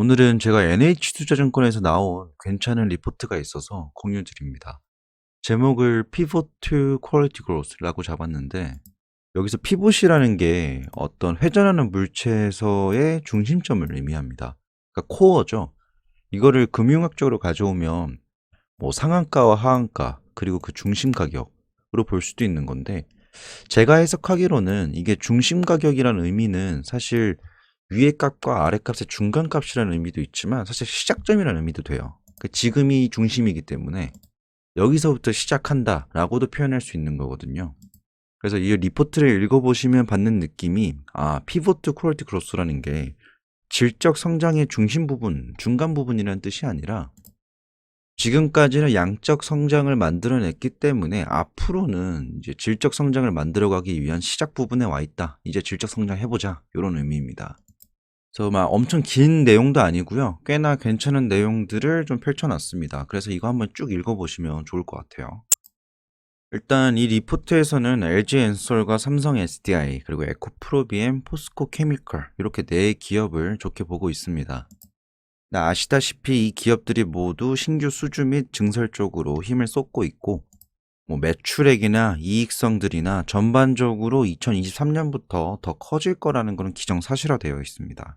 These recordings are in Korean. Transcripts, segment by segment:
오늘은 제가 NH투자증권에서 나온 괜찮은 리포트가 있어서 공유 드립니다. 제목을 Pivot to Quality Growth라고 잡았는데, 여기서 피봇이라는 게 어떤 회전하는 물체에서의 중심점을 의미합니다. 그러니까 코어죠. 이거를 금융학적으로 가져오면 뭐 상한가와 하한가, 그리고 그 중심 가격으로 볼 수도 있는 건데, 제가 해석하기로는 이게 중심 가격이라는 의미는 사실 위의 값과 아래 값의 중간 값이라는 의미도 있지만 사실 시작점이라는 의미도 돼요. 지금이 중심이기 때문에 여기서부터 시작한다 라고도 표현할 수 있는 거거든요. 그래서 이 리포트를 읽어보시면 받는 느낌이 피보트 퀄리티 그로스라는 게 질적 성장의 중심 부분, 중간 부분이라는 뜻이 아니라 지금까지는 양적 성장을 만들어냈기 때문에 앞으로는 이제 질적 성장을 만들어가기 위한 시작 부분에 와 있다. 이제 질적 성장 해보자. 이런 의미입니다. 그래서 막 엄청 긴 내용도 아니고요. 꽤나 괜찮은 내용들을 좀 펼쳐놨습니다. 그래서 이거 한번 쭉 읽어보시면 좋을 것 같아요. 일단 이 리포트에서는 LG엔솔과 삼성 SDI, 그리고 에코프로비엠, 포스코 케미컬 이렇게 네 기업을 좋게 보고 있습니다. 아시다시피 이 기업들이 모두 신규 수주 및 증설 쪽으로 힘을 쏟고 있고, 뭐 매출액이나 이익성들이나 전반적으로 2023년부터 더 커질 거라는 것은 기정사실화되어 있습니다.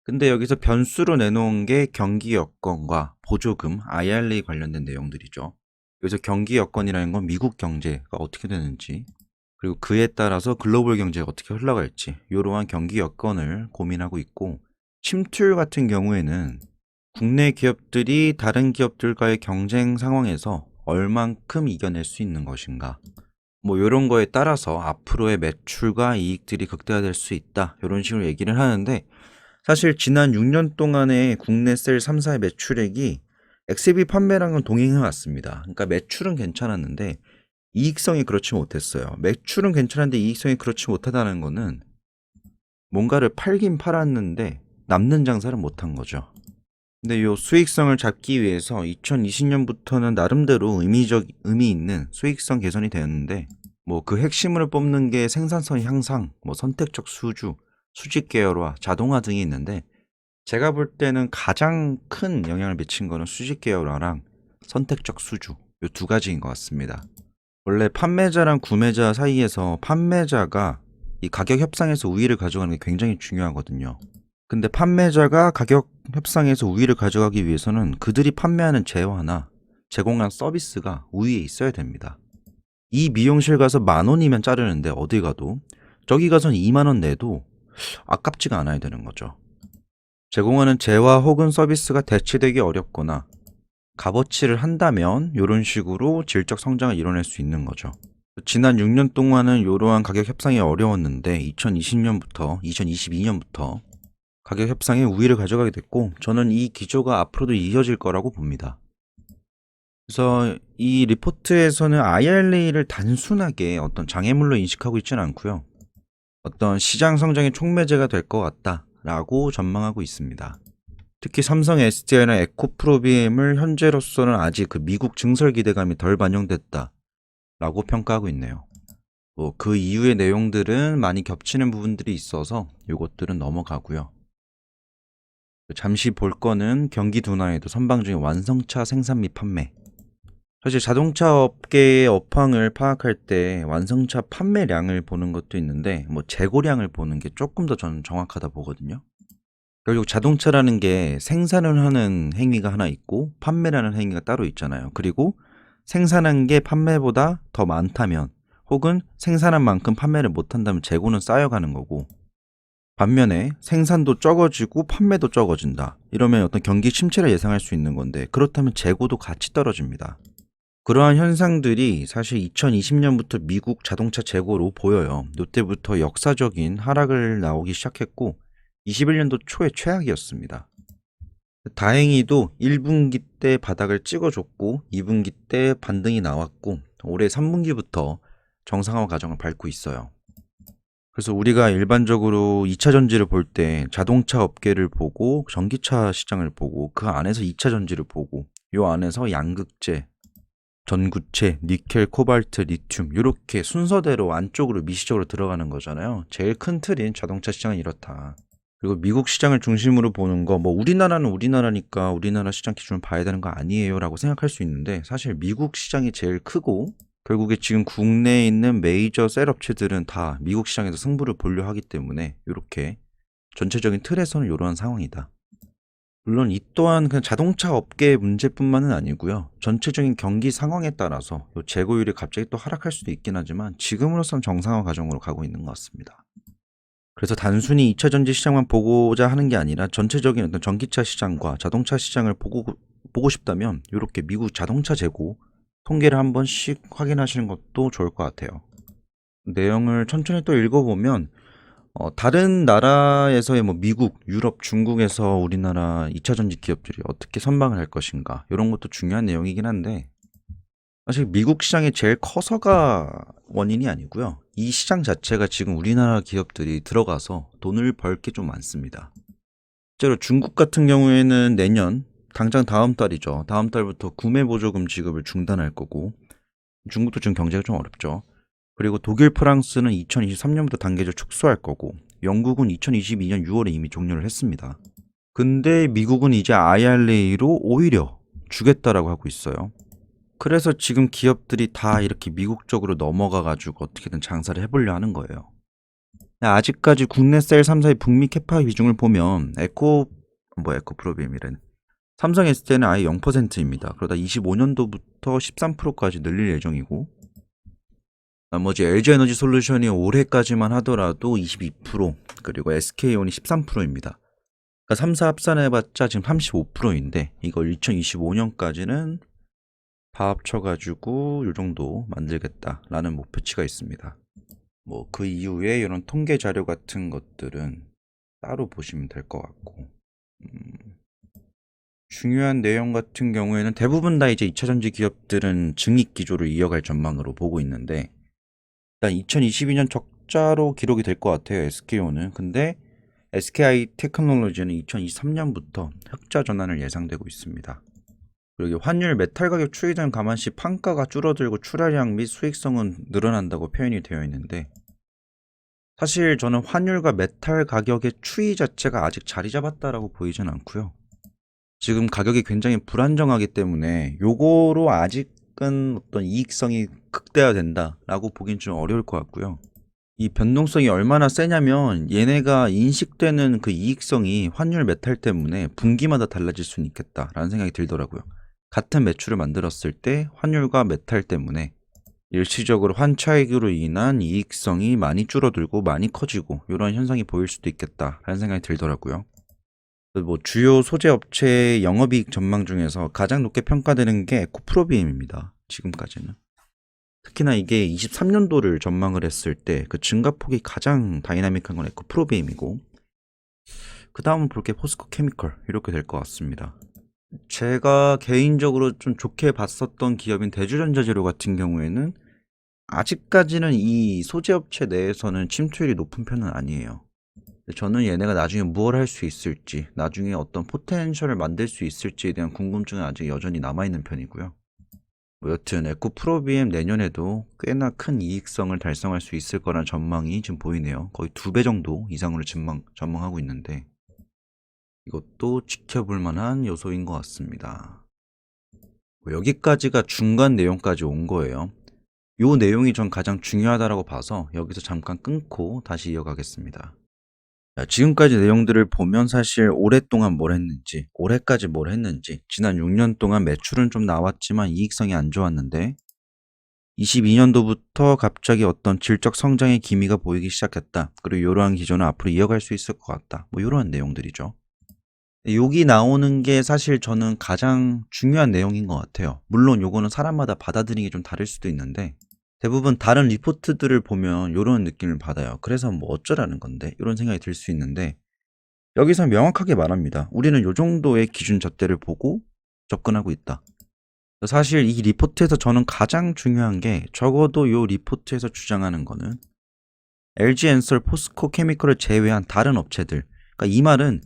근데 여기서 변수로 내놓은 게 경기 여건과 보조금, IRA 관련된 내용들이죠. 여기서 경기 여건이라는 건 미국 경제가 어떻게 되는지, 그리고 그에 따라서 글로벌 경제가 어떻게 흘러갈지, 이러한 경기 여건을 고민하고 있고, 침투율 같은 경우에는 국내 기업들이 다른 기업들과의 경쟁 상황에서 얼만큼 이겨낼 수 있는 것인가, 뭐 이런 거에 따라서 앞으로의 매출과 이익들이 극대화될 수 있다, 이런 식으로 얘기를 하는데, 사실 지난 6년 동안의 국내 셀 3사의 매출액이 XB 판매량은 동행해 왔습니다. 그러니까 매출은 괜찮았는데 이익성이 그렇지 못했어요. 매출은 괜찮은데 이익성이 그렇지 못하다는 거는 뭔가를 팔긴 팔았는데 남는 장사를 못한 거죠. 근데 이 수익성을 잡기 위해서 2020년부터는 나름대로 의미 있는 수익성 개선이 되었는데, 뭐 그 핵심을 뽑는 게 생산성 향상, 뭐 선택적 수주, 수직 계열화, 자동화 등이 있는데, 제가 볼 때는 가장 큰 영향을 미친 거는 수직 계열화랑 선택적 수주, 이 두 가지인 것 같습니다. 원래 판매자랑 구매자 사이에서 판매자가 이 가격 협상에서 우위를 가져가는 게 굉장히 중요하거든요. 근데 판매자가 가격 협상에서 우위를 가져가기 위해서는 그들이 판매하는 재화나 제공한 서비스가 우위에 있어야 됩니다. 이 미용실 가서 10,000원이면 자르는데 어디 가도, 저기 가선 20,000원 내도 아깝지가 않아야 되는 거죠. 제공하는 재화 혹은 서비스가 대체되기 어렵거나 값어치를 한다면 이런 식으로 질적 성장을 이뤄낼 수 있는 거죠. 지난 6년 동안은 이러한 가격 협상이 어려웠는데 2022년부터 가격 협상에 우위를 가져가게 됐고, 저는 이 기조가 앞으로도 이어질 거라고 봅니다. 그래서 이 리포트에서는 IRA를 단순하게 어떤 장애물로 인식하고 있지는 않고요. 어떤 시장 성장의 촉매제가 될 것 같다라고 전망하고 있습니다. 특히 삼성 SDI나 에코프로비엠을 현재로서는 아직 그 미국 증설 기대감이 덜 반영됐다라고 평가하고 있네요. 뭐 그 이후의 내용들은 많이 겹치는 부분들이 있어서 이것들은 넘어가고요. 잠시 볼 거는 경기 둔화에도 선방중인 완성차 생산 및 판매. 사실 자동차 업계의 업황을 파악할 때 완성차 판매량을 보는 것도 있는데, 뭐 재고량을 보는 게 조금 더 저는 정확하다 보거든요. 결국 자동차라는 게 생산을 하는 행위가 하나 있고 판매라는 행위가 따로 있잖아요. 그리고 생산한 게 판매보다 더 많다면, 혹은 생산한 만큼 판매를 못한다면 재고는 쌓여가는 거고, 반면에 생산도 적어지고 판매도 적어진다, 이러면 어떤 경기 침체를 예상할 수 있는 건데, 그렇다면 재고도 같이 떨어집니다. 그러한 현상들이 사실 2020년부터 미국 자동차 재고로 보여요. 이때부터 역사적인 하락을 나오기 시작했고 21년도 초에 최악이었습니다. 다행히도 1분기 때 바닥을 찍어줬고 2분기 때 반등이 나왔고 올해 3분기부터 정상화 과정을 밟고 있어요. 그래서 우리가 일반적으로 2차 전지를 볼 때 자동차 업계를 보고 전기차 시장을 보고 그 안에서 2차 전지를 보고 이 안에서 양극재, 전구체, 니켈, 코발트, 리튬 이렇게 순서대로 안쪽으로 미시적으로 들어가는 거잖아요. 제일 큰 틀인 자동차 시장은 이렇다. 그리고 미국 시장을 중심으로 보는 거, 뭐 우리나라는 우리나라니까 우리나라 시장 기준을 봐야 되는 거 아니에요라고 생각할 수 있는데, 사실 미국 시장이 제일 크고 결국에 지금 국내에 있는 메이저 셀 업체들은 다 미국 시장에서 승부를 보려 하기 때문에 이렇게 전체적인 틀에서는 이러한 상황이다. 물론 이 또한 그냥 자동차 업계의 문제뿐만은 아니고요. 전체적인 경기 상황에 따라서 요 재고율이 갑자기 또 하락할 수도 있긴 하지만 지금으로선 정상화 과정으로 가고 있는 것 같습니다. 그래서 단순히 2차 전지 시장만 보고자 하는 게 아니라 전체적인 어떤 전기차 시장과 자동차 시장을 보고 싶다면 이렇게 미국 자동차 재고 통계를 한 번씩 확인하시는 것도 좋을 것 같아요. 내용을 천천히 또 읽어보면 다른 나라에서의 뭐 미국, 유럽, 중국에서 우리나라 2차 전지 기업들이 어떻게 선방을 할 것인가 이런 것도 중요한 내용이긴 한데, 사실 미국 시장이 제일 커서가 원인이 아니고요. 이 시장 자체가 지금 우리나라 기업들이 들어가서 돈을 벌 게 좀 많습니다. 실제로 중국 같은 경우에는 내년 당장 다음 달이죠. 다음 달부터 구매 보조금 지급을 중단할 거고, 중국도 지금 경제가 좀 어렵죠. 그리고 독일, 프랑스는 2023년부터 단계적 축소할 거고, 영국은 2022년 6월에 이미 종료를 했습니다. 근데 미국은 이제 IRA로 오히려 주겠다라고 하고 있어요. 그래서 지금 기업들이 다 이렇게 미국 쪽으로 넘어가가지고 어떻게든 장사를 해보려 하는 거예요. 아직까지 국내 셀 3사의 북미 캐파 비중을 보면 에코프로비엠이래. 삼성 SDI는 아예 0%입니다. 그러다 25년도부터 13%까지 늘릴 예정이고, 나머지 LG에너지 솔루션이 올해까지만 하더라도 22%, 그리고 SK온이 13%입니다. 그러니까 3사 합산해봤자 지금 35%인데 이걸 2025년까지는 다 합쳐가지고 요 정도 만들겠다라는 목표치가 있습니다. 뭐 그 이후에 이런 통계 자료 같은 것들은 따로 보시면 될 것 같고, 중요한 내용 같은 경우에는 대부분 다 이제 2차 전지 기업들은 증익 기조를 이어갈 전망으로 보고 있는데, 일단 2022년 적자로 기록이 될 것 같아요, SK온은. 근데 SKI 테크놀로지는 2023년부터 흑자 전환을 예상되고 있습니다. 그리고 환율, 메탈 가격 추이 등 감안시 판가가 줄어들고 출하량 및 수익성은 늘어난다고 표현이 되어 있는데, 사실 저는 환율과 메탈 가격의 추이 자체가 아직 자리 잡았다라고 보이진 않고요. 지금 가격이 굉장히 불안정하기 때문에 요거로 아직은 어떤 이익성이 극대화된다라고 보긴 좀 어려울 것 같고요. 이 변동성이 얼마나 세냐면 얘네가 인식되는 그 이익성이 환율, 메탈 때문에 분기마다 달라질 수는 있겠다라는 생각이 들더라고요. 같은 매출을 만들었을 때 환율과 메탈 때문에 일시적으로 환차익으로 인한 이익성이 많이 줄어들고 많이 커지고 이런 현상이 보일 수도 있겠다라는 생각이 들더라고요. 뭐 주요 소재 업체의 영업이익 전망 중에서 가장 높게 평가되는 게 에코프로비엠입니다. 지금까지는. 특히나 이게 23년도를 전망을 했을 때 그 증가폭이 가장 다이나믹한 건 에코프로비엠이고, 그 다음은 볼 게 포스코 케미컬 이렇게 될 것 같습니다. 제가 개인적으로 좀 좋게 봤었던 기업인 대주전자재료 같은 경우에는 아직까지는 이 소재업체 내에서는 침투율이 높은 편은 아니에요. 저는 얘네가 나중에 무엇을 할 수 있을지, 나중에 어떤 포텐셜을 만들 수 있을지에 대한 궁금증은 아직 여전히 남아있는 편이고요. 뭐 여튼 에코프로비엠 내년에도 꽤나 큰 이익성을 달성할 수 있을 거란 전망이 지금 보이네요. 거의 2배 정도 이상으로 전망하고 있는데, 이것도 지켜볼 만한 요소인 것 같습니다. 여기까지가 중간 내용까지 온 거예요. 요 내용이 전 가장 중요하다고 봐서 여기서 잠깐 끊고 다시 이어가겠습니다. 지금까지 내용들을 보면 사실 오랫동안 뭘 했는지, 올해까지 뭘 했는지, 지난 6년 동안 매출은 좀 나왔지만 이익성이 안 좋았는데 22년도부터 갑자기 어떤 질적 성장의 기미가 보이기 시작했다. 그리고 이러한 기조는 앞으로 이어갈 수 있을 것 같다. 뭐 이러한 내용들이죠. 여기 나오는 게 사실 저는 가장 중요한 내용인 것 같아요. 물론 요거는 사람마다 받아들이기 좀 다를 수도 있는데, 대부분 다른 리포트들을 보면 이런 느낌을 받아요. 그래서 뭐 어쩌라는 건데 이런 생각이 들 수 있는데, 여기서 명확하게 말합니다. 우리는 요 정도의 기준 잣대를 보고 접근하고 있다. 사실 이 리포트에서 저는 가장 중요한 게, 적어도 요 리포트에서 주장하는 거는 LG엔솔, 포스코 케미컬을 제외한 다른 업체들, 그러니까 이 말은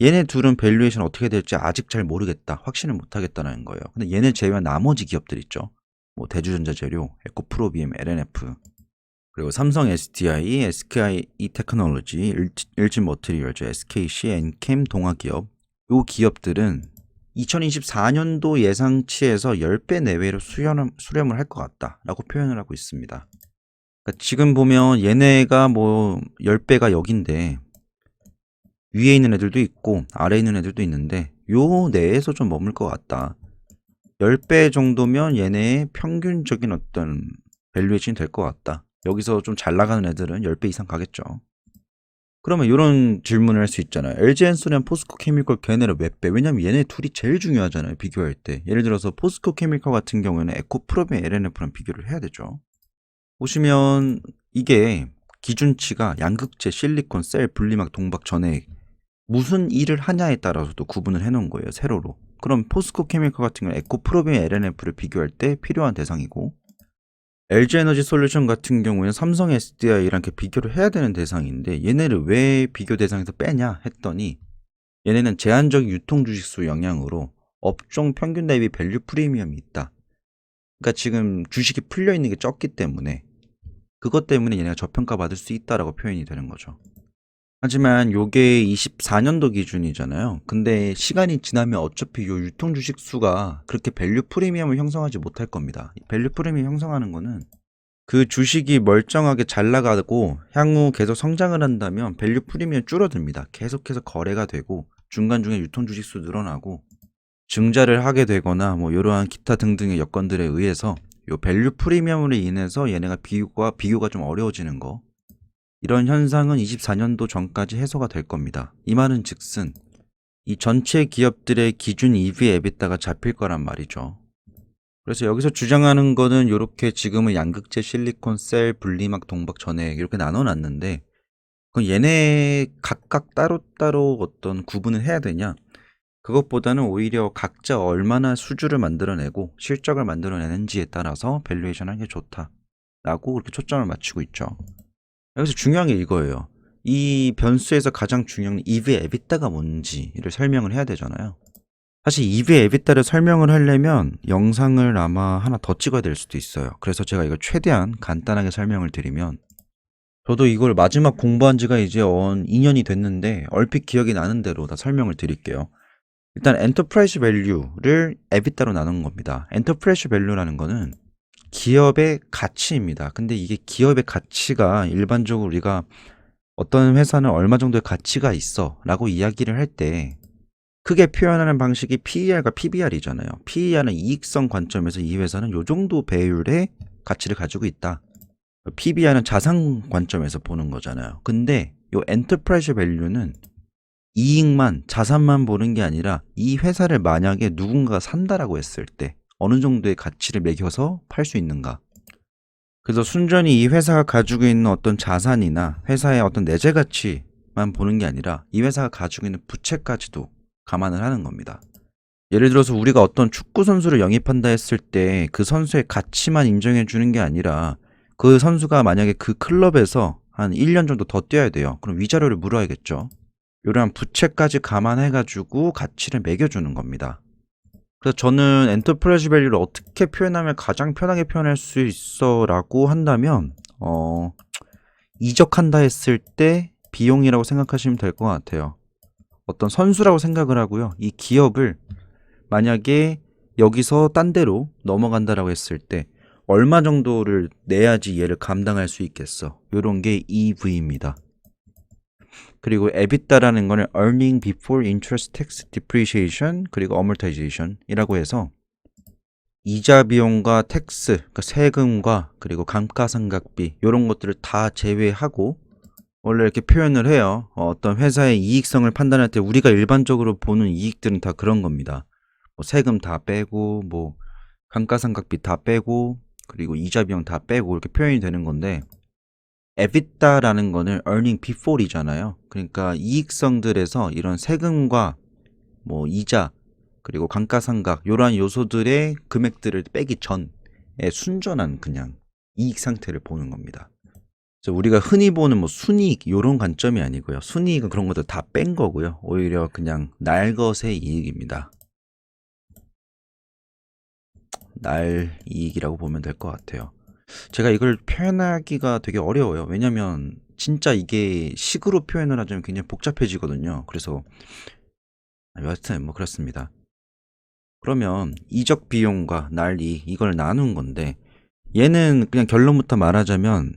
얘네 둘은 밸류에이션 어떻게 될지 아직 잘 모르겠다, 확신을 못하겠다는 거예요. 근데 얘네 제외한 나머지 기업들 있죠. 뭐 대주전자재료, 에코프로비엠, LNF, 그리고 삼성 SDI, SKI 테크놀로지, 일진 머티리얼즈, SKC, 엔캠 동아기업. 요 기업들은 2024년도 예상치에서 10배 내외로 수렴을 할 것 같다라고 표현을 하고 있습니다. 그러니까 지금 보면 얘네가 뭐 10배가 여긴데 위에 있는 애들도 있고 아래에 있는 애들도 있는데 요 내에서 좀 머물 것 같다. 10배 정도면 얘네의 평균적인 어떤 밸류에이션이 될 것 같다. 여기서 좀 잘 나가는 애들은 10배 이상 가겠죠. 그러면 이런 질문을 할 수 있잖아요. LG엔솔이랑 포스코케미컬 걔네를 왜 빼? 왜냐면 얘네 둘이 제일 중요하잖아요. 비교할 때. 예를 들어서 포스코케미컬 같은 경우에는 에코프로빈 LNF랑 비교를 해야 되죠. 보시면 이게 기준치가 양극재, 실리콘, 셀, 분리막, 동박, 전해액 무슨 일을 하냐에 따라서도 구분을 해놓은 거예요. 세로로. 그럼 포스코케미컬 같은 경우는 에코프로빈 LNF를 비교할 때 필요한 대상이고 LG에너지솔루션 같은 경우에는 삼성 SDI랑 이렇게 비교를 해야 되는 대상인데 얘네를 왜 비교 대상에서 빼냐 했더니 얘네는 제한적 유통 주식수 영향으로 업종 평균 대비 밸류 프리미엄이 있다. 그러니까 지금 주식이 풀려 있는 게 적기 때문에 그것 때문에 얘네가 저평가 받을 수 있다라고 표현이 되는 거죠. 하지만 요게 24년도 기준이잖아요. 근데 시간이 지나면 어차피 요 유통 주식 수가 그렇게 밸류 프리미엄을 형성하지 못할 겁니다. 밸류 프리미엄 형성하는 거는 그 주식이 멀쩡하게 잘 나가고 향후 계속 성장을 한다면 밸류 프리미엄 줄어듭니다. 계속해서 거래가 되고 중간중에 유통 주식 수 늘어나고 증자를 하게 되거나 뭐 이러한 기타 등등의 여건들에 의해서 요 밸류 프리미엄으로 인해서 얘네가 비교가 좀 어려워지는 거, 이런 현상은 24년도 전까지 해소가 될 겁니다. 이 말은 즉슨 이 전체 기업들의 기준 EV, EBITDA가 잡힐 거란 말이죠. 그래서 여기서 주장하는 거는 이렇게 지금은 양극재, 실리콘, 셀, 분리막, 동박, 전해액 이렇게 나눠놨는데 그건 얘네 각각 따로따로 어떤 구분을 해야 되냐? 그것보다는 오히려 각자 얼마나 수주를 만들어내고 실적을 만들어내는지에 따라서 밸류에이션 하는 게 좋다라고 그렇게 초점을 맞추고 있죠. 여기서 중요한 게 이거예요. 이 변수에서 가장 중요한 EV, EBITDA가 뭔지를 설명을 해야 되잖아요. 사실 EV, EBITDA를 설명을 하려면 영상을 아마 하나 더 찍어야 될 수도 있어요. 그래서 제가 이거 최대한 간단하게 설명을 드리면 저도 이걸 마지막 공부한 지가 이제 2년이 됐는데 얼핏 기억이 나는 대로 다 설명을 드릴게요. 일단 엔터프라이즈 밸류를 EBITDA로 나눈 겁니다. 엔터프라이즈 밸류라는 거는 기업의 가치입니다. 근데 이게 기업의 가치가 일반적으로 우리가 어떤 회사는 얼마 정도의 가치가 있어 라고 이야기를 할 때 크게 표현하는 방식이 PER과 PBR이잖아요. PER은 이익성 관점에서 이 회사는 요 정도 배율의 가치를 가지고 있다. PBR은 자산 관점에서 보는 거잖아요. 근데 요 엔터프라이즈 밸류는 이익만, 자산만 보는 게 아니라 이 회사를 만약에 누군가가 산다라고 했을 때 어느 정도의 가치를 매겨서 팔 수 있는가. 그래서 순전히 이 회사가 가지고 있는 어떤 자산이나 회사의 어떤 내재 가치만 보는 게 아니라 이 회사가 가지고 있는 부채까지도 감안을 하는 겁니다. 예를 들어서 우리가 어떤 축구 선수를 영입한다 했을 때 그 선수의 가치만 인정해 주는 게 아니라 그 선수가 만약에 그 클럽에서 한 1년 정도 더 뛰어야 돼요. 그럼 위자료를 물어야겠죠. 이러한 부채까지 감안해가지고 가치를 매겨주는 겁니다. 그래서 저는 엔터프라이즈 밸류를 어떻게 표현하면 가장 편하게 표현할 수 있어 라고 한다면 이적한다 했을 때 비용이라고 생각하시면 될 것 같아요. 어떤 선수라고 생각을 하고요. 이 기업을 만약에 여기서 딴 데로 넘어간다라고 했을 때 얼마 정도를 내야지 얘를 감당할 수 있겠어. 이런 게 EV입니다. 그리고 EBITDA라는 거는 Earning Before Interest, Tax, Depreciation 그리고 Amortization 이라고 해서 이자 비용과 텍스, 그러니까 세금과 그리고 감가상각비 이런 것들을 다 제외하고 원래 이렇게 표현을 해요. 어떤 회사의 이익성을 판단할 때 우리가 일반적으로 보는 이익들은 다 그런 겁니다. 뭐 세금 다 빼고 뭐 감가상각비 다 빼고 그리고 이자 비용 다 빼고 이렇게 표현이 되는 건데 EBITDA라는 거는 earning before이잖아요. 그러니까 이익성들에서 이런 세금과 뭐 이자 그리고 감가상각 이러한 요소들의 금액들을 빼기 전에 순전한 그냥 이익 상태를 보는 겁니다. 그래서 우리가 흔히 보는 뭐 순이익 이런 관점이 아니고요. 순이익은 그런 것들 다 뺀 거고요. 오히려 그냥 날것의 이익입니다. 날 이익이라고 보면 될 것 같아요. 제가 이걸 표현하기가 되게 어려워요. 왜냐면 진짜 이게 식으로 표현을 하자면 굉장히 복잡해지거든요. 그래서 여하튼 뭐 그렇습니다. 그러면 이적 비용과 날이 이걸 나눈 건데 얘는 그냥 결론부터 말하자면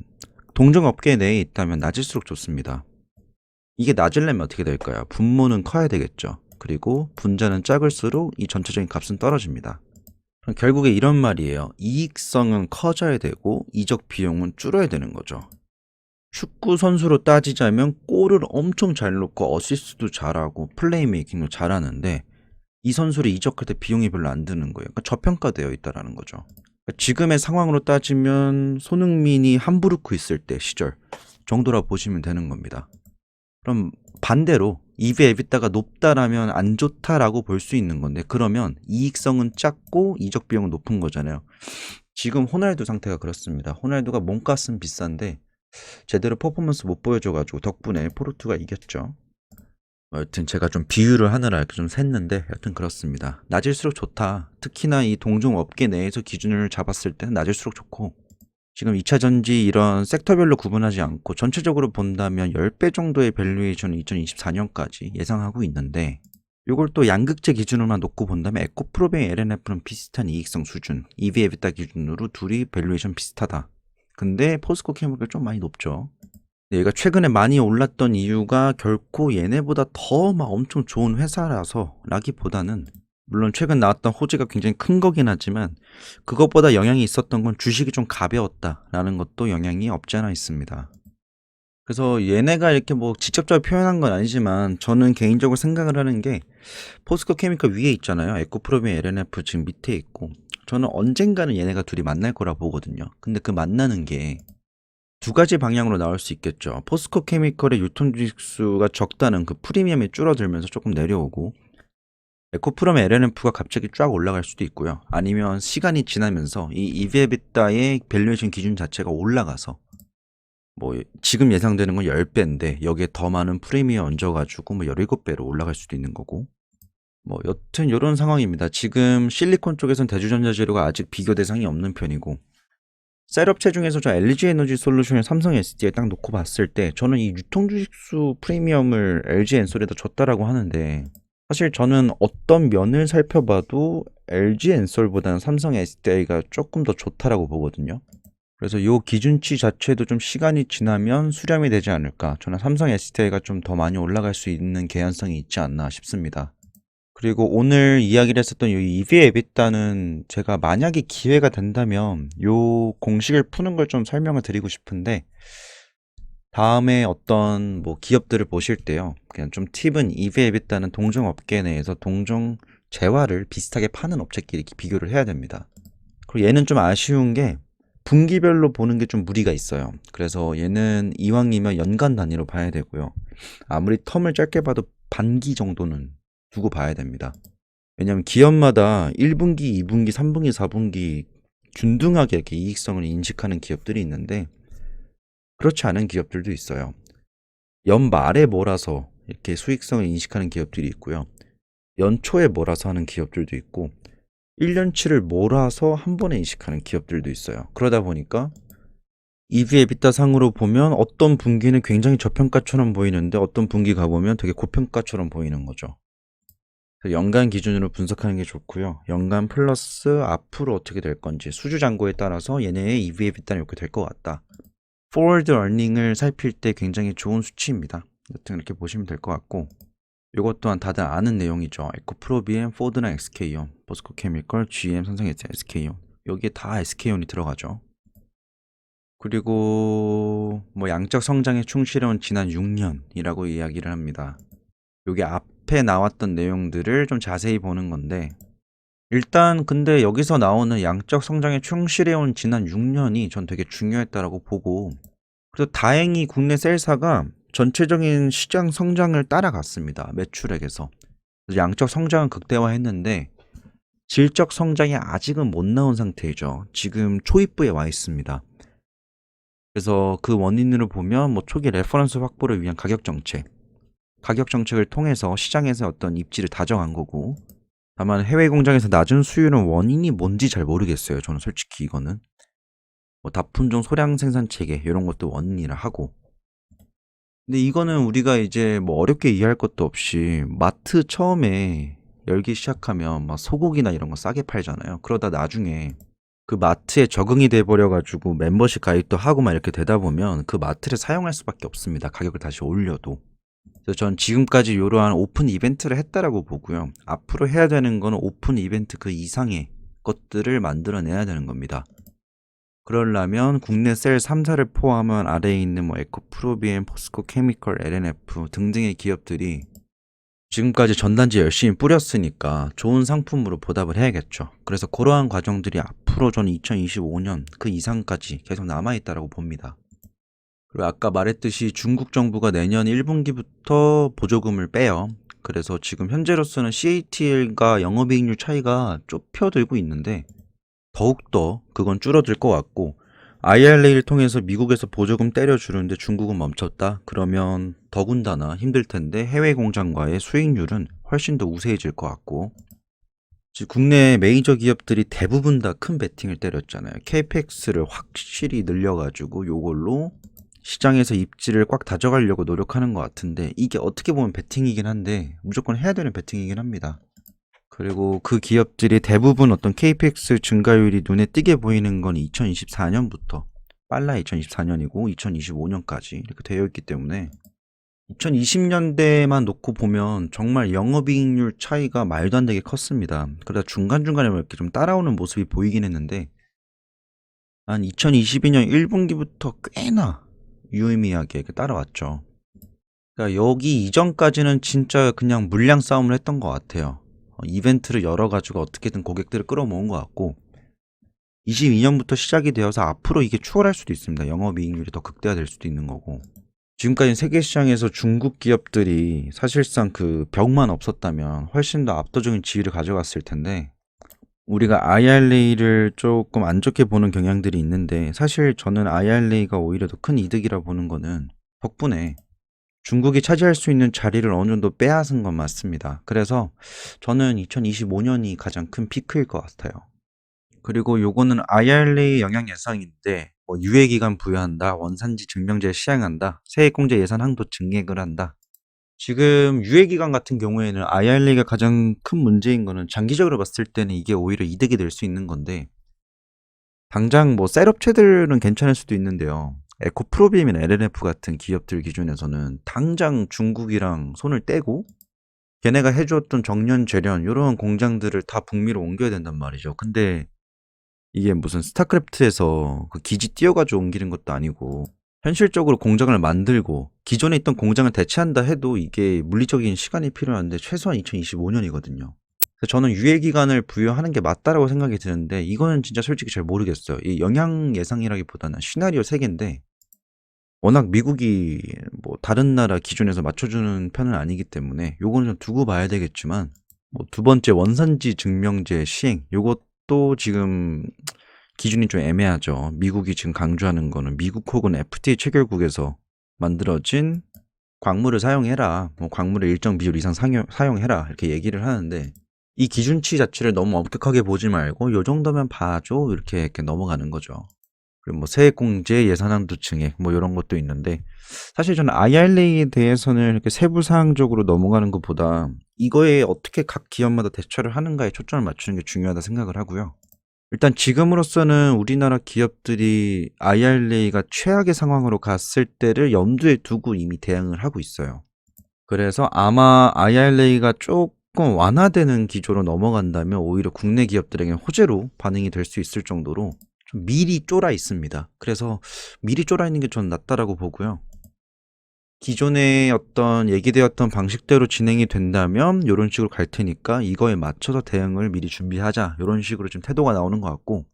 동종업계 내에 있다면 낮을수록 좋습니다. 이게 낮으려면 어떻게 될까요? 분모는 커야 되겠죠. 그리고 분자는 작을수록 이 전체적인 값은 떨어집니다. 그럼 결국에 이런 말이에요. 이익성은 커져야 되고 이적 비용은 줄어야 되는 거죠. 축구 선수로 따지자면 골을 엄청 잘 넣고 어시스트도 잘하고 플레이메이킹도 잘하는데 이 선수를 이적할 때 비용이 별로 안 드는 거예요. 그러니까 저평가되어 있다라는 거죠. 그러니까 지금의 상황으로 따지면 손흥민이 함부르크 있을 때 시절 정도라 보시면 되는 겁니다. 그럼 반대로 EV 에비타가 높다라면 안 좋다라고 볼 수 있는 건데 그러면 이익성은 작고 이적 비용은 높은 거잖아요. 지금 호날두 상태가 그렇습니다. 호날두가 몸값은 비싼데 제대로 퍼포먼스 못 보여줘가지고 덕분에 포르투가 이겼죠. 여튼 제가 좀 비유를 하느라 이렇게 좀 샜는데 여튼 그렇습니다. 낮을수록 좋다. 특히나 이 동종 업계 내에서 기준을 잡았을 때는 낮을수록 좋고 지금 2차전지 이런 섹터별로 구분하지 않고 전체적으로 본다면 10배 정도의 밸류에이션을 2024년까지 예상하고 있는데 이걸 또 양극재 기준으로만 놓고 본다면 에코프로뱅 LNF는 비슷한 이익성 수준, EV 에비타 기준으로 둘이 밸류에이션 비슷하다. 근데 포스코 케미컬 좀 많이 높죠. 얘가 최근에 많이 올랐던 이유가 결코 얘네보다 더 막 엄청 좋은 회사라서 라기보다는 물론 최근 나왔던 호재가 굉장히 큰 거긴 하지만 그것보다 영향이 있었던 건 주식이 좀 가벼웠다라는 것도 영향이 없지 않아 있습니다. 그래서 얘네가 이렇게 뭐 직접적으로 표현한 건 아니지만 저는 개인적으로 생각을 하는 게 포스코 케미컬 위에 있잖아요. 에코프로빈 LNF 지금 밑에 있고 저는 언젠가는 얘네가 둘이 만날 거라 보거든요. 근데 그 만나는 게 두 가지 방향으로 나올 수 있겠죠. 포스코 케미컬의 유통 주식수가 적다는 그 프리미엄이 줄어들면서 조금 내려오고 에코프롬 LNF가 갑자기 쫙 올라갈 수도 있고요. 아니면 시간이 지나면서 이 EV/EBITDA의 밸류에이션 기준 자체가 올라가서 뭐 지금 예상되는 건 10배인데 여기에 더 많은 프리미엄 얹어가지고 뭐 17배로 올라갈 수도 있는 거고 뭐 여튼 이런 상황입니다. 지금 실리콘 쪽에선 대주전자 재료가 아직 비교 대상이 없는 편이고 셀업체 중에서 저 LG에너지 솔루션의 삼성 SD에 딱 놓고 봤을 때 저는 이 유통주식수 프리미엄을 LG엔솔에다 줬다라고 하는데 사실 저는 어떤 면을 살펴봐도 LG엔솔보다는 삼성 SDI가 조금 더 좋다라고 보거든요. 그래서 이 기준치 자체도 좀 시간이 지나면 수렴이 되지 않을까. 저는 삼성 SDI가 좀 더 많이 올라갈 수 있는 개연성이 있지 않나 싶습니다. 그리고 오늘 이야기를 했었던 이 EV 에비타는 제가 만약에 기회가 된다면 요 공식을 푸는 걸 좀 설명을 드리고 싶은데 다음에 어떤 뭐 기업들을 보실 때요. 그냥 좀 팁은 EV 에비타는 동종 업계 내에서 동종 재화를 비슷하게 파는 업체끼리 이렇게 비교를 해야 됩니다. 그리고 얘는 좀 아쉬운 게 분기별로 보는 게 좀 무리가 있어요. 그래서 얘는 이왕이면 연간 단위로 봐야 되고요. 아무리 텀을 짧게 봐도 반기 정도는 두고 봐야 됩니다. 왜냐하면 기업마다 1분기, 2분기, 3분기, 4분기 균등하게 이렇게 이익성을 인식하는 기업들이 있는데 그렇지 않은 기업들도 있어요. 연말에 몰아서 이렇게 수익성을 인식하는 기업들이 있고요. 연초에 몰아서 하는 기업들도 있고 1년치를 몰아서 한 번에 인식하는 기업들도 있어요. 그러다 보니까 EV 에비타 상으로 보면 어떤 분기는 굉장히 저평가처럼 보이는데 어떤 분기 가보면 되게 고평가처럼 보이는 거죠. 연간 기준으로 분석하는 게 좋고요. 연간 플러스 앞으로 어떻게 될 건지 수주잔고에 따라서 얘네의 EV 에비타는 이렇게 될 것 같다. forward earning을 살필 때 굉장히 좋은 수치입니다. 여튼 이렇게 보시면 될 것 같고 이것 또한 다들 아는 내용이죠. 에코프로비엠, 포드나 SK온, 포스코 케미컬, GM, 삼성 SK온 여기에 다 SK온이 들어가죠. 그리고 뭐 양적 성장에 충실해온 지난 6년이라고 이야기를 합니다. 요게 앞에 나왔던 내용들을 좀 자세히 보는 건데 일단 근데 여기서 나오는 양적 성장에 충실해온 지난 6년이 전 되게 중요했다라고 보고 그래서 다행히 국내 셀사가 전체적인 시장 성장을 따라갔습니다. 매출액에서. 양적 성장은 극대화했는데 질적 성장이 아직은 못 나온 상태이죠. 지금 초입부에 와 있습니다. 그래서 그 원인으로 보면 뭐 초기 레퍼런스 확보를 위한 가격 정책을 통해서 시장에서 어떤 입지를 다정한 거고 다만 해외 공장에서 낮은 수율은 원인이 뭔지 잘 모르겠어요. 저는 솔직히 이거는. 뭐 다품종 소량 생산 체계 이런 것도 원인이라 하고. 근데 이거는 우리가 이제 뭐 어렵게 이해할 것도 없이 마트 처음에 열기 시작하면 막 소고기나 이런 거 싸게 팔잖아요. 그러다 나중에 그 마트에 적응이 돼 버려 가지고 멤버십 가입도 하고 막 이렇게 되다 보면 그 마트를 사용할 수밖에 없습니다. 가격을 다시 올려도. 그래서 전 지금까지 이러한 오픈 이벤트를 했다라고 보고요. 앞으로 해야 되는 거는 오픈 이벤트 그 이상의 것들을 만들어내야 되는 겁니다. 그러려면 국내 셀 3사를 포함한 아래에 있는 뭐 에코프로비엠, 포스코 케미컬, LNF 등등의 기업들이 지금까지 전단지 열심히 뿌렸으니까 좋은 상품으로 보답을 해야겠죠. 그래서 그러한 과정들이 앞으로 저는 2025년 그 이상까지 계속 남아있다고 봅니다. 그리고 아까 말했듯이 중국 정부가 내년 1분기부터 보조금을 빼요. 그래서 지금 현재로서는 CATL과 영업이익률 차이가 좁혀들고 있는데 더욱더 그건 줄어들 것 같고, IRA를 통해서 미국에서 보조금 때려주는데 중국은 멈췄다? 그러면 더군다나 힘들 텐데 해외 공장과의 수익률은 훨씬 더 우세해질 것 같고, 지금 국내 메이저 기업들이 대부분 다 큰 베팅을 때렸잖아요. KPX를 확실히 늘려가지고 요걸로 시장에서 입지를 꽉 다져가려고 노력하는 것 같은데, 이게 어떻게 보면 베팅이긴 한데 무조건 해야 되는 베팅이긴 합니다. 그리고 그 기업들이 대부분 어떤 KPX 증가율이 눈에 띄게 보이는 건 2024년부터, 빨라 2024년이고 2025년까지 이렇게 되어 있기 때문에 2020년대만 놓고 보면 정말 영업이익률 차이가 말도 안 되게 컸습니다. 그러다 중간중간에 이렇게 좀 따라오는 모습이 보이긴 했는데, 한 2022년 1분기부터 꽤나 유의미하게 따라왔죠. 그러니까 여기 이전까지는 진짜 그냥 물량 싸움을 했던 것 같아요. 이벤트를 열어가지고 어떻게든 고객들을 끌어모은 것 같고, 22년부터 시작이 되어서 앞으로 이게 추월할 수도 있습니다. 영업이익률이 더 극대화될 수도 있는 거고. 지금까지 세계 시장에서 중국 기업들이 사실상 그 벽만 없었다면 훨씬 더 압도적인 지위를 가져갔을 텐데, 우리가 IRA를 조금 안 좋게 보는 경향들이 있는데, 사실 저는 IRA가 오히려 더 큰 이득이라 보는 거는 덕분에 중국이 차지할 수 있는 자리를 어느 정도 빼앗은 건 맞습니다. 그래서 저는 2025년이 가장 큰 피크일 것 같아요. 그리고 요거는 IRA 영향 예상인데, 뭐 유예기간 부여한다, 원산지 증명제 시행한다, 세액공제 예산 항도 증액을 한다. 지금 유예기간 같은 경우에는 IRA가 가장 큰 문제인 거는 장기적으로 봤을 때는 이게 오히려 이득이 될 수 있는 건데, 당장 뭐 셀업체들은 괜찮을 수도 있는데요. 에코프로비엠이나 LNF 같은 기업들 기준에서는 당장 중국이랑 손을 떼고 걔네가 해주었던 정년 재련 이런 공장들을 다 북미로 옮겨야 된단 말이죠. 근데 이게 무슨 스타크래프트에서 그 기지 띄워가지고 옮기는 것도 아니고, 현실적으로 공장을 만들고 기존에 있던 공장을 대체한다 해도 이게 물리적인 시간이 필요한데 최소한 2025년이거든요. 그래서 저는 유예기간을 부여하는 게 맞다라고 생각이 드는데, 이거는 진짜 솔직히 잘 모르겠어요. 이 영향 예상이라기보다는 시나리오 3개인데, 워낙 미국이 뭐 다른 나라 기준에서 맞춰주는 편은 아니기 때문에 요거는 좀 두고 봐야 되겠지만, 뭐 두 번째 원산지 증명제 시행 요것도 지금 기준이 좀 애매하죠. 미국이 지금 강조하는 거는 미국 혹은 FTA 체결국에서 만들어진 광물을 사용해라, 뭐 광물의 일정 비율 이상 사용해라 이렇게 얘기를 하는데, 이 기준치 자체를 너무 엄격하게 보지 말고 요 정도면 봐줘 이렇게 넘어가는 거죠. 그리고 뭐 세액공제, 예산한도 증액 뭐 이런 것도 있는데, 사실 저는 IRA에 대해서는 이렇게 세부사항적으로 넘어가는 것보다 이거에 어떻게 각 기업마다 대처를 하는가에 초점을 맞추는 게 중요하다 생각을 하고요. 일단 지금으로서는 우리나라 기업들이 IRA가 최악의 상황으로 갔을 때를 염두에 두고 이미 대응을 하고 있어요. 그래서 아마 IRA가 조금 완화되는 기조로 넘어간다면 오히려 국내 기업들에게는 호재로 반응이 될 수 있을 정도로 좀 미리 쫄아 있습니다. 그래서 미리 쫄아 있는 게 저는 낫다라고 보고요. 기존에 어떤 얘기되었던 방식대로 진행이 된다면 이런 식으로 갈 테니까 이거에 맞춰서 대응을 미리 준비하자, 이런 식으로 좀 태도가 나오는 것 같고,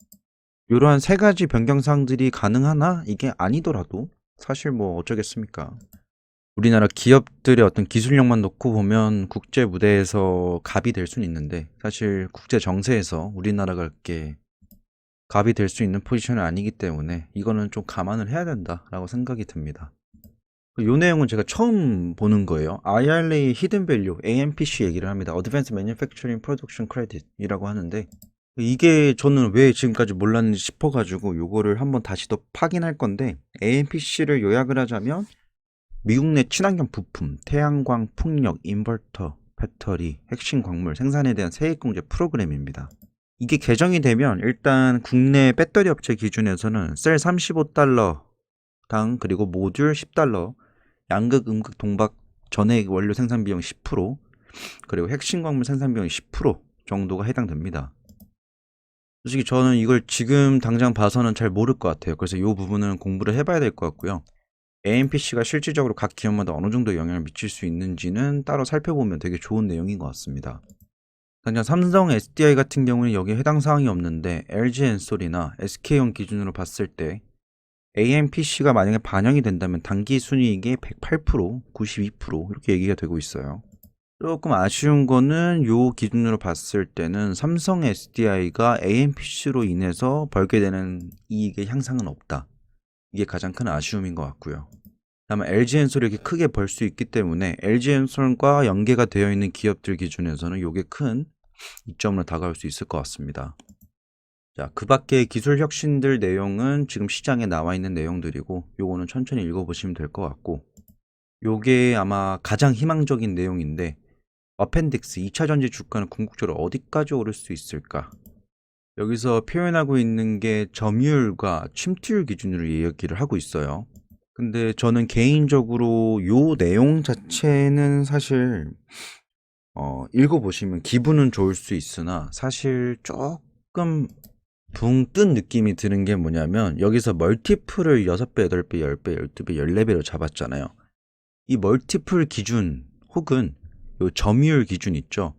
이러한 3가지 변경사항들이 가능하나 이게 아니더라도 사실 뭐 어쩌겠습니까. 우리나라 기업들의 어떤 기술력만 놓고 보면 국제 무대에서 갑이 될 수는 있는데, 사실 국제 정세에서 우리나라가 이렇게 갑이 될 수 있는 포지션은 아니기 때문에 이거는 좀 감안을 해야 된다라고 생각이 듭니다. 이 내용은 제가 처음 보는 거예요. IRA 히든 밸류, AMPC 얘기를 합니다. Advanced Manufacturing Production Credit 이라고 하는데, 이게 저는 왜 지금까지 몰랐는지 싶어가지고 요거를 한번 다시 더 확인할 건데, AMPC를 요약을 하자면 미국 내 친환경 부품, 태양광, 풍력, 인버터, 배터리, 핵심 광물 생산에 대한 세액공제 프로그램입니다. 이게 개정이 되면 일단 국내 배터리 업체 기준에서는 셀 35달러당 그리고 모듈 10달러, 양극, 음극, 동박 전액 원료 생산 비용 10%, 그리고 핵심 광물 생산 비용 10% 정도가 해당됩니다. 솔직히 저는 이걸 지금 당장 봐서는 잘 모를 것 같아요. 그래서 이 부분은 공부를 해봐야 될 것 같고요. AMPC가 실질적으로 각 기업마다 어느 정도 영향을 미칠 수 있는지는 따로 살펴보면 되게 좋은 내용인 것 같습니다. 당장 삼성 SDI 같은 경우는 여기에 해당 사항이 없는데, LG 엔솔이나 SK온 기준으로 봤을 때 AMPC가 만약에 반영이 된다면 단기 순이익의 108%, 92% 이렇게 얘기가 되고 있어요. 조금 아쉬운 거는 요 기준으로 봤을 때는 삼성 SDI가 AMPC로 인해서 벌게 되는 이익의 향상은 없다. 이게 가장 큰 아쉬움인 것 같고요. 다만 LG엔솔이 이렇게 크게 벌 수 있기 때문에 LG엔솔과 연계가 되어 있는 기업들 기준에서는 이게 큰 이점으로 다가올 수 있을 것 같습니다. 자, 그 밖에 기술 혁신들 내용은 지금 시장에 나와 있는 내용들이고, 요거는 천천히 읽어보시면 될 것 같고, 요게 아마 가장 희망적인 내용인데, 어펜딕스 2차 전지 주가는 궁극적으로 어디까지 오를 수 있을까? 여기서 표현하고 있는 게 점유율과 침투율 기준으로 얘기를 하고 있어요. 근데 저는 개인적으로 요 내용 자체는 사실 읽어보시면 기분은 좋을 수 있으나 사실 조금 붕 뜬 느낌이 드는 게 뭐냐면, 여기서 멀티플을 6배, 8배, 10배, 12배, 14배로 잡았잖아요. 이 멀티플 기준 혹은 요 점유율 기준 있죠.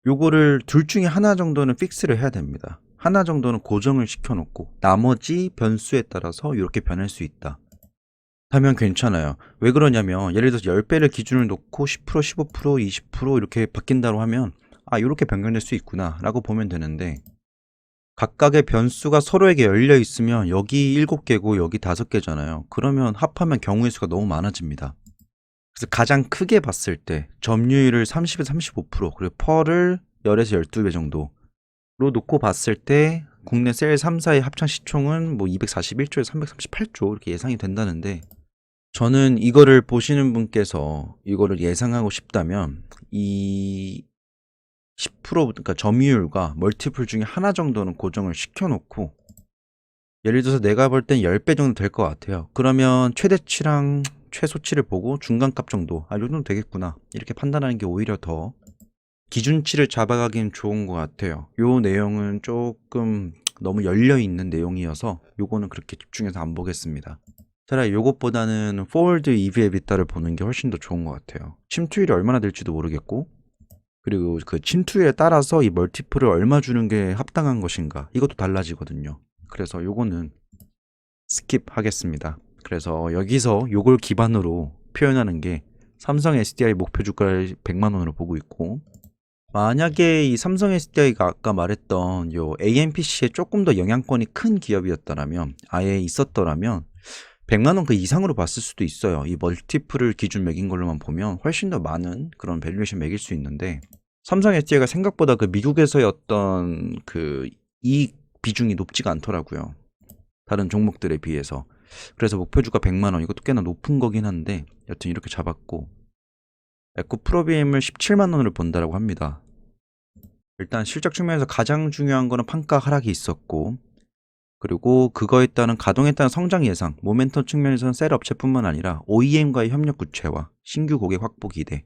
요거를 둘 중에 하나 정도는 픽스를 해야 됩니다. 하나 정도는 고정을 시켜놓고 나머지 변수에 따라서 이렇게 변할 수 있다 하면 괜찮아요. 왜 그러냐면, 예를 들어서 10배를 기준을 놓고 10%, 15%, 20% 이렇게 바뀐다고 하면 이렇게 변경될 수 있구나 라고 보면 되는데, 각각의 변수가 서로에게 열려 있으면 여기 7개고 여기 5개잖아요. 그러면 합하면 경우의 수가 너무 많아집니다. 그래서 가장 크게 봤을 때 점유율을 30에서 35%, 그리고 펄을 10에서 12배 정도로 놓고 봤을 때 국내 셀 3사의 합창 시총은 뭐 241조에서 338조 이렇게 예상이 된다는데, 저는 이거를 보시는 분께서 이거를 예상하고 싶다면 이 10% 그러니까 점유율과 멀티플 중에 하나 정도는 고정을 시켜놓고, 예를 들어서 내가 볼 땐 10배 정도 될 것 같아요. 그러면 최대치랑 최소치를 보고 중간값 정도, 이 정도 되겠구나 이렇게 판단하는 게 오히려 더 기준치를 잡아가긴 좋은 것 같아요. 요 내용은 조금 너무 열려있는 내용이어서 요거는 그렇게 집중해서 안 보겠습니다. 차라리 요것보다는 포워드 EV 에비타를 보는 게 훨씬 더 좋은 것 같아요. 침투율이 얼마나 될지도 모르겠고, 그리고 그 침투율에 따라서 이 멀티플을 얼마 주는 게 합당한 것인가 이것도 달라지거든요. 그래서 요거는 스킵 하겠습니다. 그래서 여기서 요걸 기반으로 표현하는 게 삼성 SDI 목표 주가를 100만 원으로 보고 있고, 만약에 이 삼성 SDI가 아까 말했던 요 AMPC에 조금 더 영향권이 큰 기업이었더라면, 아예 있었더라면 100만 원 그 이상으로 봤을 수도 있어요. 이 멀티플을 기준 매긴 걸로만 보면 훨씬 더 많은 그런 밸류에이션 매길 수 있는데, 삼성 SDI가 생각보다 그 미국에서의 어떤 그 이익 비중이 높지가 않더라고요. 다른 종목들에 비해서. 그래서 목표 주가 100만 원, 이것도 꽤나 높은 거긴 한데 여튼 이렇게 잡았고, 에코 프로비엠을 17만 원으로 본다라고 합니다. 일단 실적 측면에서 가장 중요한 거는 판가 하락이 있었고, 그리고 그거에 따른 가동에 따른 성장 예상, 모멘텀 측면에서는 셀 업체뿐만 아니라 OEM과의 협력 구체화, 신규 고객 확보 기대.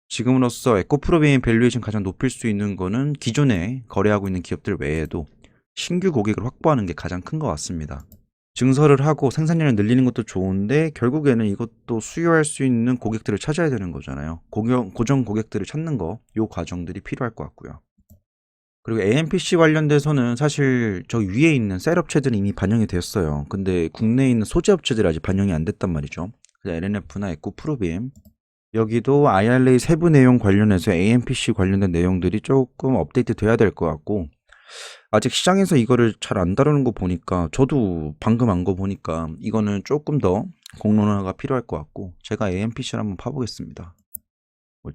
지금으로서 에코프로비엠 밸류에이션 가장 높일 수 있는 거는 기존에 거래하고 있는 기업들 외에도 신규 고객을 확보하는 게 가장 큰 것 같습니다. 증설을 하고 생산량을 늘리는 것도 좋은데, 결국에는 이것도 수요할 수 있는 고객들을 찾아야 되는 거잖아요. 고정 고객들을 찾는 거, 요 과정들이 필요할 것 같고요. 그리고 AMPC 관련돼서는 사실 저 위에 있는 셀 업체들은 이미 반영이 됐어요. 근데 국내에 있는 소재 업체들이 아직 반영이 안 됐단 말이죠. LNF나 에코 프로비엠, 여기도 IRA 세부 내용 관련해서 AMPC 관련된 내용들이 조금 업데이트 돼야 될 것 같고, 아직 시장에서 이거를 잘 안 다루는 거 보니까, 저도 방금 한 거 보니까 이거는 조금 더 공론화가 필요할 것 같고, 제가 AMPC를 한번 파보겠습니다.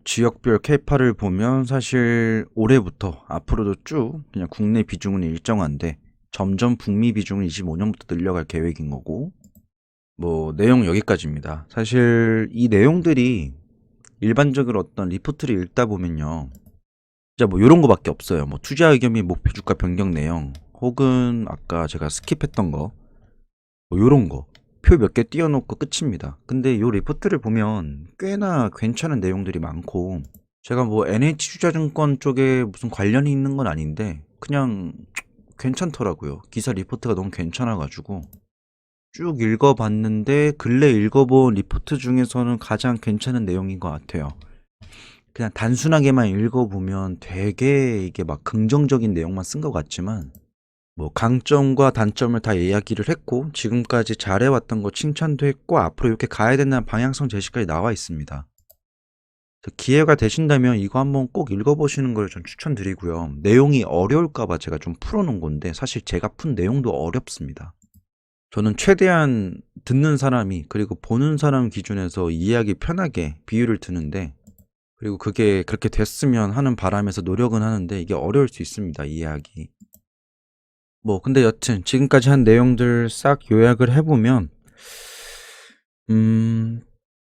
지역별 K파를 보면 사실 올해부터 앞으로도 쭉 그냥 국내 비중은 일정한데 점점 북미 비중은 25년부터 늘려갈 계획인 거고, 내용 여기까지입니다. 사실 이 내용들이 일반적으로 어떤 리포트를 읽다 보면요, 진짜 요런 거밖에 없어요. 투자 의견 및 목표 주가 변경 내용, 혹은 아까 제가 스킵했던 거, 요런 거. 표 몇 개 띄워놓고 끝입니다. 근데 요 리포트를 보면 꽤나 괜찮은 내용들이 많고, 제가 NH투자증권 쪽에 무슨 관련이 있는 건 아닌데, 그냥 괜찮더라고요. 기사 리포트가 너무 괜찮아가지고. 쭉 읽어봤는데, 근래 읽어본 리포트 중에서는 가장 괜찮은 내용인 것 같아요. 그냥 단순하게만 읽어보면 되게 이게 막 긍정적인 내용만 쓴 것 같지만, 강점과 단점을 다 이야기를 했고, 지금까지 잘해왔던 거 칭찬도 했고, 앞으로 이렇게 가야 된다는 방향성 제시까지 나와 있습니다. 기회가 되신다면 이거 한번 꼭 읽어보시는 걸 전 추천드리고요. 내용이 어려울까봐 제가 좀 풀어놓은 건데, 사실 제가 푼 내용도 어렵습니다. 저는 최대한 듣는 사람이, 그리고 보는 사람 기준에서 이해하기 편하게 비유를 드는데, 그리고 그게 그렇게 됐으면 하는 바람에서 노력은 하는데, 이게 어려울 수 있습니다, 이해하기. 근데 여튼 지금까지 한 내용들 싹 요약을 해보면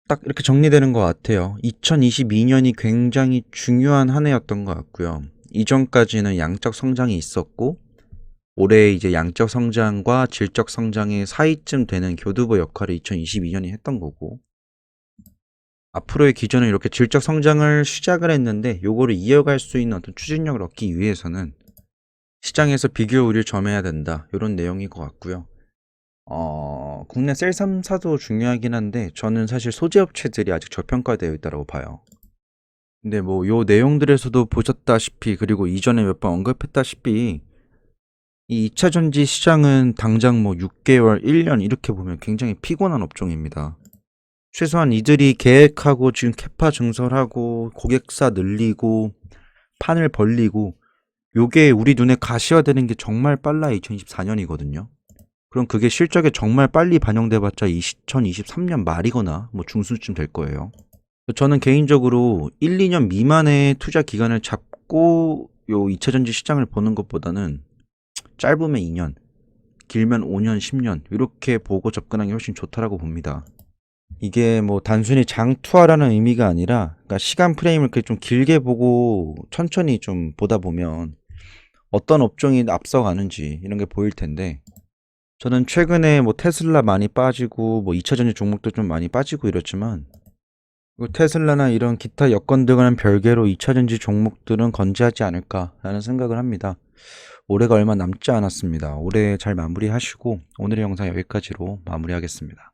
딱 이렇게 정리되는 것 같아요. 2022년이 굉장히 중요한 한 해였던 것 같고요. 이전까지는 양적 성장이 있었고, 올해 이제 양적 성장과 질적 성장의 사이쯤 되는 교두보 역할을 2022년이 했던 거고, 앞으로의 기조는 이렇게 질적 성장을 시작을 했는데, 요거를 이어갈 수 있는 어떤 추진력을 얻기 위해서는 시장에서 비교율을 점해야 된다, 이런 내용인 것 같고요. 국내 셀 3사도 중요하긴 한데, 저는 사실 소재업체들이 아직 저평가되어 있다고 봐요. 근데 요 내용들에서도 보셨다시피, 그리고 이전에 몇 번 언급했다시피, 이 2차전지 시장은 당장 6개월, 1년 이렇게 보면 굉장히 피곤한 업종입니다. 최소한 이들이 계획하고 지금 캐파 증설하고 고객사 늘리고 판을 벌리고, 요게 우리 눈에 가시화되는 게 정말 빨라 2024년이거든요. 그럼 그게 실적에 정말 빨리 반영돼봤자 2023년 말이거나 중순쯤 될 거예요. 저는 개인적으로 1, 2년 미만의 투자 기간을 잡고 요 2차전지 시장을 보는 것보다는 짧으면 2년, 길면 5년, 10년 이렇게 보고 접근하는 게 훨씬 좋다라고 봅니다. 이게 단순히 장투하라는 의미가 아니라, 그러니까 시간 프레임을 좀 길게 보고 천천히 좀 보다 보면 어떤 업종이 앞서가는지 이런 게 보일 텐데, 저는 최근에 테슬라 많이 빠지고 2차전지 종목도 좀 많이 빠지고 이렇지만, 테슬라나 이런 기타 여건들과는 별개로 2차전지 종목들은 건재하지 않을까라는 생각을 합니다. 올해가 얼마 남지 않았습니다. 올해 잘 마무리하시고 오늘의 영상 여기까지로 마무리하겠습니다.